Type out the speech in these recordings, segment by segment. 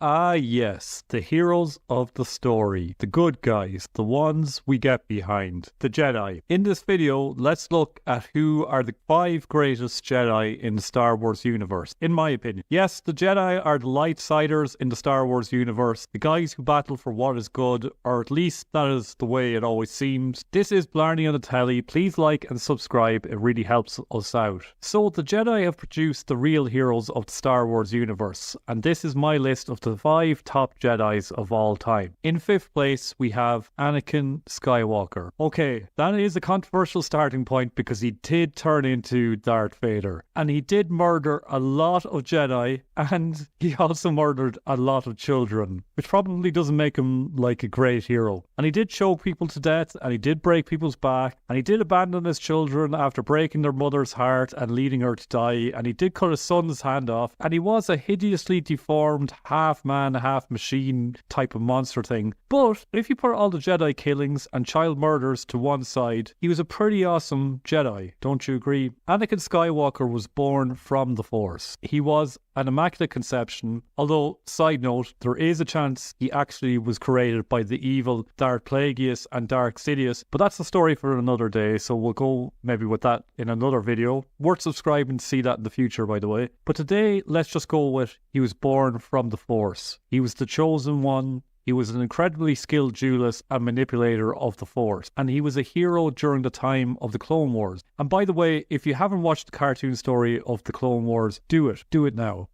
Ah yes, the heroes of the story, the good guys, the ones we get behind, the Jedi. In this video, let's look at who are the 5 greatest Jedi in the Star Wars universe, in my opinion. Yes, the Jedi are the lightsiders in the Star Wars universe, the guys who battle for what is good, or at least that is the way it always seems. This is Blarney on the Telly. Please like and subscribe, it really helps us out. So the Jedi have produced the real heroes of the Star Wars universe, and this is my list of the 5 top Jedis of all time. In 5th place, we have Anakin Skywalker. Okay, that is a controversial starting point because he did turn into Darth Vader, and he did murder a lot of Jedi, and he also murdered a lot of children, which probably doesn't make him like a great hero. And he did choke people to death, and he did break people's back, and he did abandon his children after breaking their mother's heart and leading her to die, and he did cut his son's hand off, and he was a hideously deformed half man, half machine type of monster thing. But if you put all the Jedi killings and child murders to one side, he was a pretty awesome Jedi, don't you agree? Anakin Skywalker was born from the Force. He was an immaculate conception, although, side note, there is a chance he actually was created by the evil Darth Plagueis and Darth Sidious, but that's a story for another day, so we'll go maybe with that in another video. Worth subscribing to see that in the future, by the way. But today, let's just go with he was born from the Force. He was the chosen one. He was an incredibly skilled duelist and manipulator of the Force, and he was a hero during the time of the Clone Wars. And by the way, if you haven't watched the cartoon story of the Clone Wars, do it. Do it now.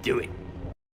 Do it.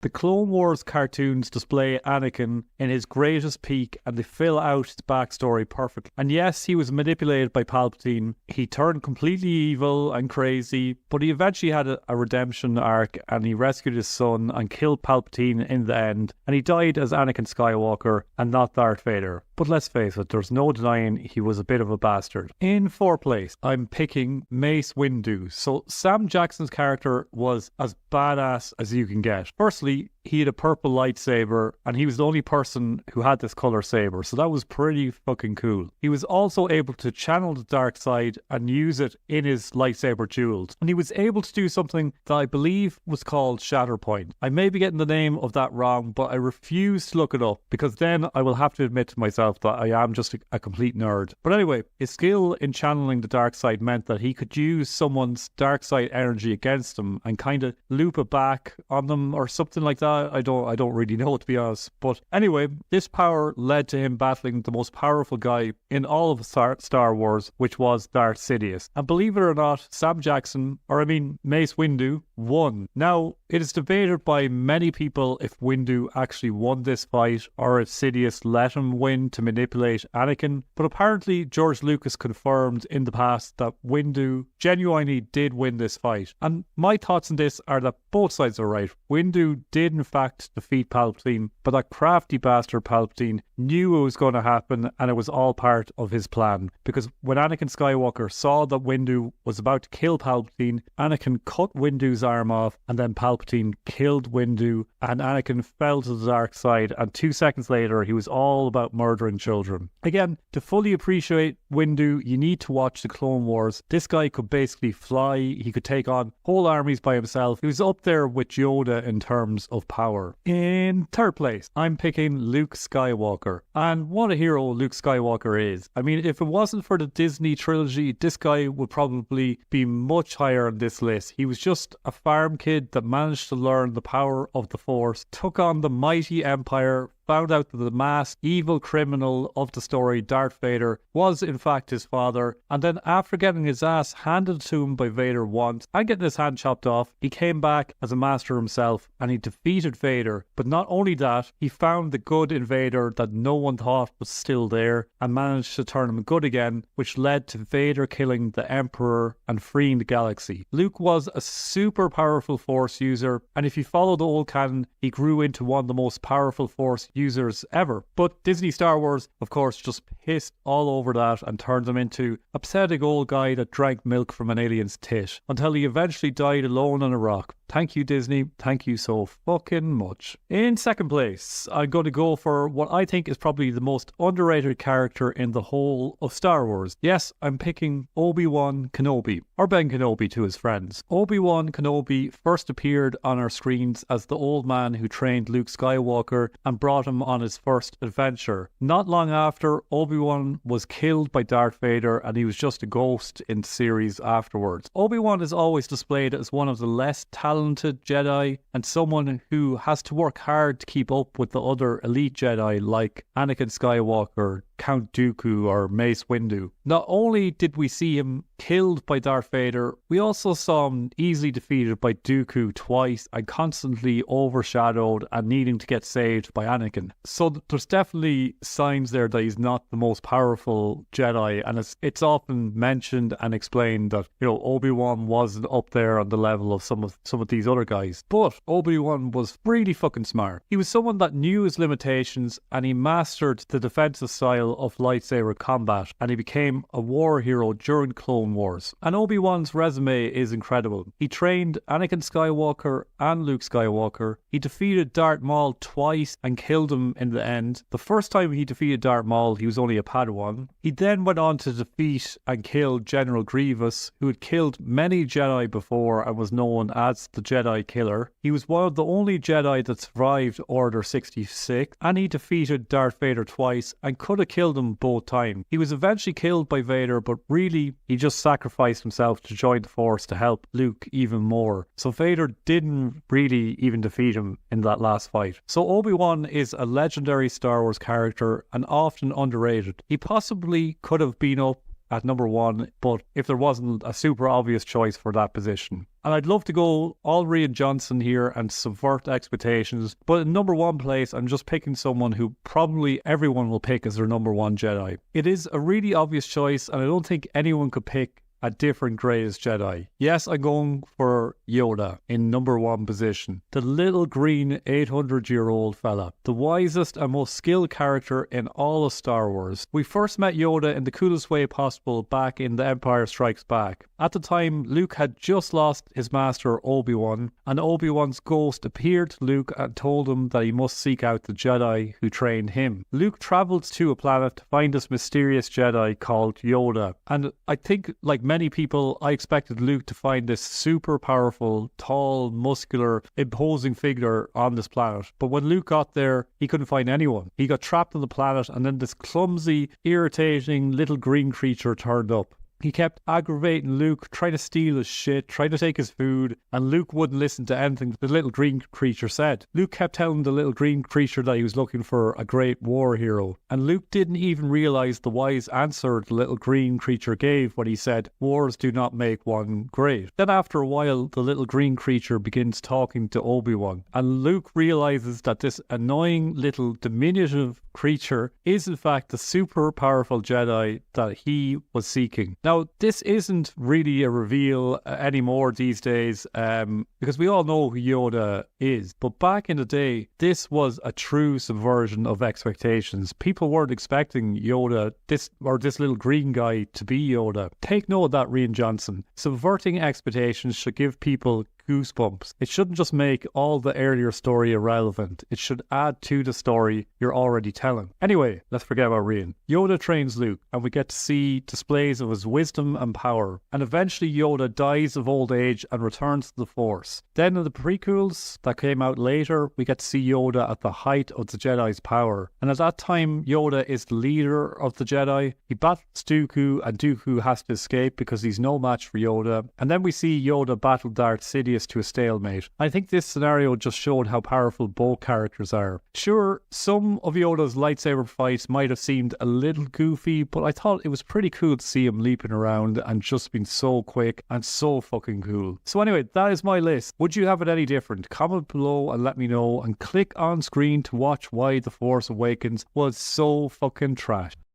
The Clone Wars cartoons display Anakin in his greatest peak, and they fill out his backstory perfectly. And yes, he was manipulated by Palpatine. He turned completely evil and crazy, but he eventually had a redemption arc, and he rescued his son and killed Palpatine in the end. And he died as Anakin Skywalker and not Darth Vader. But let's face it, there's no denying he was a bit of a bastard. In 4th place, I'm picking Mace Windu. So Sam Jackson's character was as badass as you can get. Firstly, he had a purple lightsaber, and he was the only person who had this color saber, so that was pretty fucking cool. He was also able to channel the dark side and use it in his lightsaber duels, and he was able to do something that I believe was called Shatterpoint. I may be getting the name of that wrong, but I refuse to look it up because then I will have to admit to myself that I am just a complete nerd. But anyway, his skill in channeling the dark side meant that he could use someone's dark side energy against them and kind of loop it back on them or something like that. I don't really know, to be honest. But anyway, this power led to him battling the most powerful guy in all of Star Wars, which was Darth Sidious. And believe it or not, Mace Windu won. Now, it is debated by many people if Windu actually won this fight or if Sidious let him win to manipulate Anakin. But apparently, George Lucas confirmed in the past that Windu genuinely did win this fight. And my thoughts on this are that both sides are right. Windu did in fact defeat Palpatine, but that crafty bastard Palpatine knew it was going to happen, and it was all part of his plan. Because when Anakin Skywalker saw that Windu was about to kill Palpatine, Anakin cut Windu's arm off, and then Palpatine killed Windu, and Anakin fell to the dark side, and 2 seconds later he was all about murdering children. Again, to fully appreciate Windu, you need to watch the Clone Wars. This guy could basically fly, he could take on whole armies by himself. He was up there with Yoda in terms of power. In 3rd place, I'm picking Luke Skywalker. And what a hero Luke Skywalker is. I mean, if it wasn't for the Disney trilogy, this guy would probably be much higher on this list. He was just a farm kid that managed to learn the power of the Force, took on the mighty Empire, found out that the masked evil criminal of the story, Darth Vader, was in fact his father, and then after getting his ass handed to him by Vader once and getting his hand chopped off, he came back as a master himself and he defeated Vader. But not only that, he found the good in Vader that no one thought was still there and managed to turn him good again, which led to Vader killing the Emperor and freeing the galaxy. Luke was a super powerful Force user, and if you follow the old canon, he grew into one of the most powerful Force users ever. But Disney Star Wars, of course, just pissed all over that and turned him into a pathetic old guy that drank milk from an alien's tit until he eventually died alone on a rock. Thank you, Disney. Thank you so fucking much. In second place, I'm going to go for what I think is probably the most underrated character in the whole of Star Wars. Yes, I'm picking Obi-Wan Kenobi, or Ben Kenobi to his friends. Obi-Wan Kenobi first appeared on our screens as the old man who trained Luke Skywalker and brought him on his first adventure. Not long after, Obi-Wan was killed by Darth Vader and he was just a ghost in the series afterwards. Obi-Wan is always displayed as one of the less talented Jedi and someone who has to work hard to keep up with the other elite Jedi like Anakin Skywalker, Count Dooku or Mace Windu. Not only did we see him killed by Darth Vader, we also saw him easily defeated by Dooku twice and constantly overshadowed and needing to get saved by Anakin. So there's definitely signs there that he's not the most powerful Jedi, and it's often mentioned and explained that, you know, Obi-Wan wasn't up there on the level of some of these other guys. But Obi-Wan was really fucking smart. He was someone that knew his limitations and he mastered the defensive style of lightsaber combat, and he became a war hero during Clone Wars. And Obi-Wan's resume is incredible. He trained Anakin Skywalker and Luke Skywalker. He defeated Darth Maul twice and killed him in the end. The first time he defeated Darth Maul, he was only a Padawan. He then went on to defeat and kill General Grievous, who had killed many Jedi before and was known as the Jedi Killer. He was one of the only Jedi that survived Order 66, and he defeated Darth Vader twice and could have killed him both times. He was eventually killed by Vader, but really he just sacrificed himself to join the Force to help Luke even more. So Vader didn't really even defeat him in that last fight. So Obi-Wan is a legendary Star Wars character and often underrated. He possibly could have been up at number one, but if there wasn't a super obvious choice for that position. And I'd love to go all Rian Johnson here and subvert expectations, but in number one place, I'm just picking someone who probably everyone will pick as their number one Jedi. It is a really obvious choice, and I don't think anyone could pick a different greatest Jedi. Yes, I'm going for Yoda in number one position. The little green 800-year-old fella. The wisest and most skilled character in all of Star Wars. We first met Yoda in the coolest way possible back in The Empire Strikes Back. At the time, Luke had just lost his master Obi-Wan, and Obi-Wan's ghost appeared to Luke and told him that he must seek out the Jedi who trained him. Luke travels to a planet to find this mysterious Jedi called Yoda, and I think, like many people, I expected Luke to find this super powerful, tall, muscular, imposing figure on this planet. But when Luke got there, he couldn't find anyone. He got trapped on the planet, and then this clumsy, irritating little green creature turned up. He kept aggravating Luke, trying to steal his shit, trying to take his food, and Luke wouldn't listen to anything the little green creature said. Luke kept telling the little green creature that he was looking for a great war hero, and Luke didn't even realize the wise answer the little green creature gave when he said, "Wars do not make one great." Then after a while, the little green creature begins talking to Obi-Wan, and Luke realizes that this annoying little diminutive creature is in fact the super powerful Jedi that he was seeking. Now, this isn't really a reveal anymore these days, because we all know who Yoda is. But back in the day, this was a true subversion of expectations. People weren't expecting Yoda, this little green guy, to be Yoda. Take note of that, Rian Johnson. Subverting expectations should give people goosebumps. It shouldn't just make all the earlier story irrelevant. It should add to the story you're already telling. Anyway, let's forget about Rian. Yoda trains Luke, and we get to see displays of his wisdom and power. And eventually Yoda dies of old age and returns to the Force. Then in the prequels that came out later, we get to see Yoda at the height of the Jedi's power. And at that time, Yoda is the leader of the Jedi. He battles Dooku, and Dooku has to escape because he's no match for Yoda. And then we see Yoda battle Darth Sidious to a stalemate. I think this scenario just showed how powerful both characters are. Sure, some of Yoda's lightsaber fights might have seemed a little goofy, but I thought it was pretty cool to see him leaping around and just being so quick and so fucking cool. So anyway, that is my list. Would you have it any different? Comment below and let me know, and click on screen to watch why The Force Awakens was so fucking trash.